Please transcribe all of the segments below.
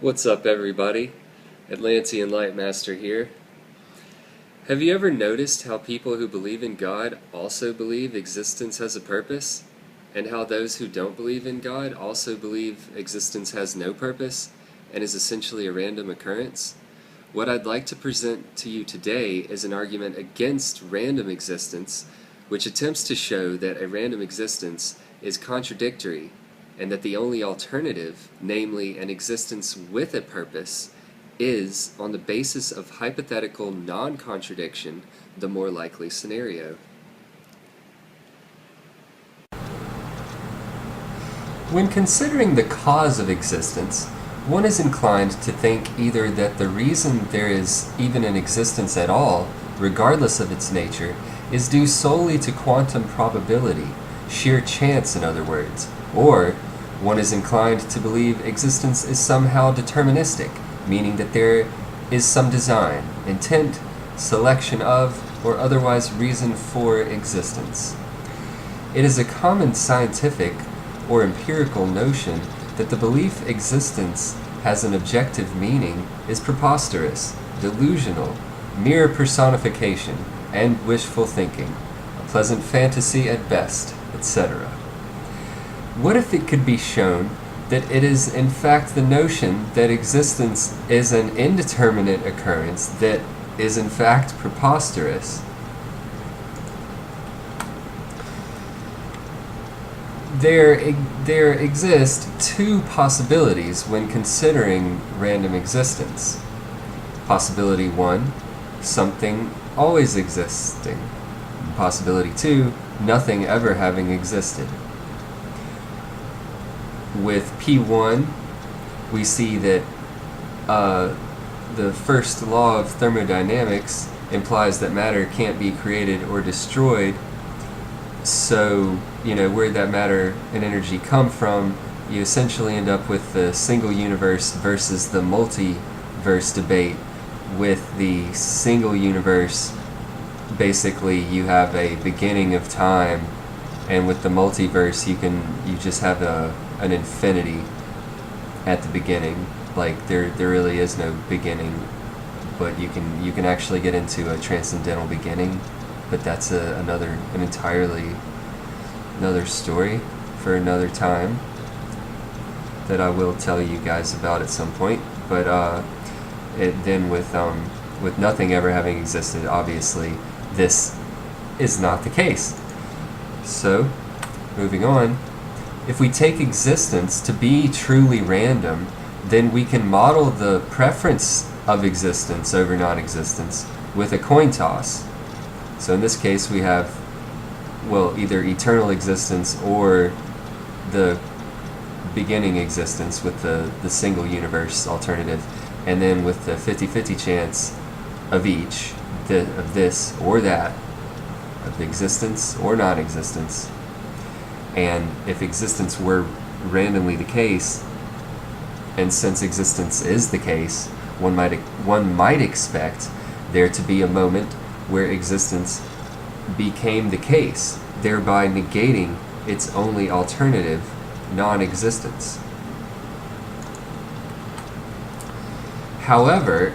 What's up, everybody? Atlantean Lightmaster here. Have you ever noticed how people who believe in God also believe existence has a purpose? And how those who don't believe in God also believe existence has no purpose and is essentially a random occurrence? What I'd like to present to you today is an argument against random existence, which attempts to show that a random existence is contradictory and that the only alternative, namely an existence with a purpose, is, on the basis of hypothetical non-contradiction, the more likely scenario. When considering the cause of existence, one is inclined to think either that the reason there is even an existence at all, regardless of its nature, is due solely to quantum probability, sheer chance in other words, or one is inclined to believe existence is somehow deterministic, meaning that there is some design, intent, selection of, or otherwise reason for existence. It is a common scientific or empirical notion that the belief existence has an objective meaning is preposterous, delusional, mere personification, and wishful thinking, a pleasant fantasy at best, etc. What if it could be shown that it is in fact the notion that existence is an indeterminate occurrence that is in fact preposterous? There exist two possibilities when considering random existence. Possibility 1, something always existing. Possibility 2, nothing ever having existed. With P1, we see that the first law of thermodynamics implies that matter can't be created or destroyed. So, where that matter and energy come from, you essentially end up with the single universe versus the multiverse debate. With the single universe, basically you have a beginning of time, and with the multiverse you just have an infinity at the beginning. Like there really is no beginning, but you can actually get into a transcendental beginning, but that's an entirely another story for another time that I will tell you guys about at some point. But then with nothing ever having existed, obviously this is not the case. So moving on, if we take existence to be truly random, then we can model the preference of existence over non-existence with a coin toss. So in this case we have, either eternal existence or the beginning existence with the single universe alternative, and then with the 50-50 chance of each, of this or that, of existence or non-existence. And if existence were randomly the case, and since existence is the case, one might expect there to be a moment where existence became the case, thereby negating its only alternative, non-existence. However,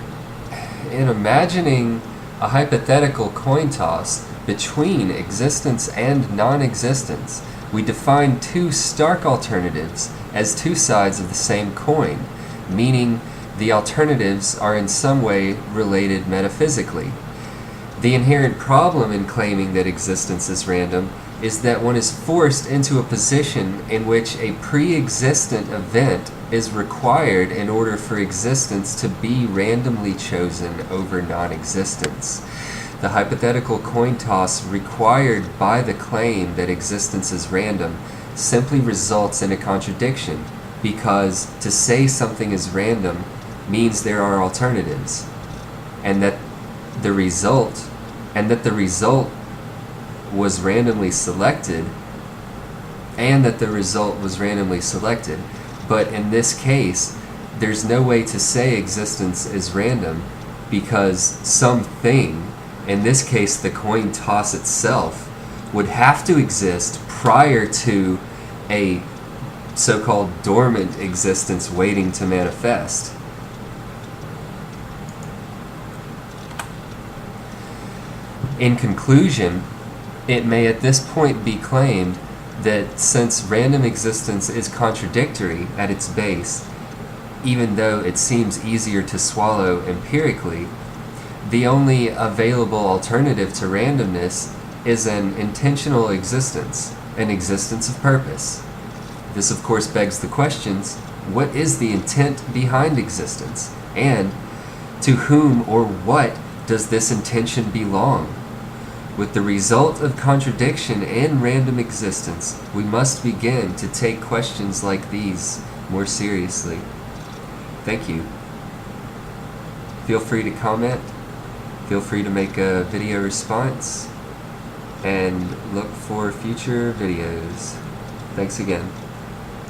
in imagining a hypothetical coin toss between existence and non-existence, we define two stark alternatives as two sides of the same coin, meaning the alternatives are in some way related metaphysically. The inherent problem in claiming that existence is random is that one is forced into a position in which a pre-existent event is required in order for existence to be randomly chosen over non-existence. The hypothetical coin toss required by the claim that existence is random simply results in a contradiction, because to say something is random means there are alternatives, and that the result was randomly selected, but in this case there's no way to say existence is random, because something, in this case the coin toss itself, would have to exist prior to a so-called dormant existence waiting to manifest. In conclusion, it may at this point be claimed that since random existence is contradictory at its base, even though it seems easier to swallow empirically, the only available alternative to randomness is an intentional existence, an existence of purpose. This of course begs the questions, what is the intent behind existence? And to whom or what does this intention belong? With the result of contradiction and random existence, we must begin to take questions like these more seriously. Thank you. Feel free to comment. Feel free to make a video response. And look for future videos. Thanks again.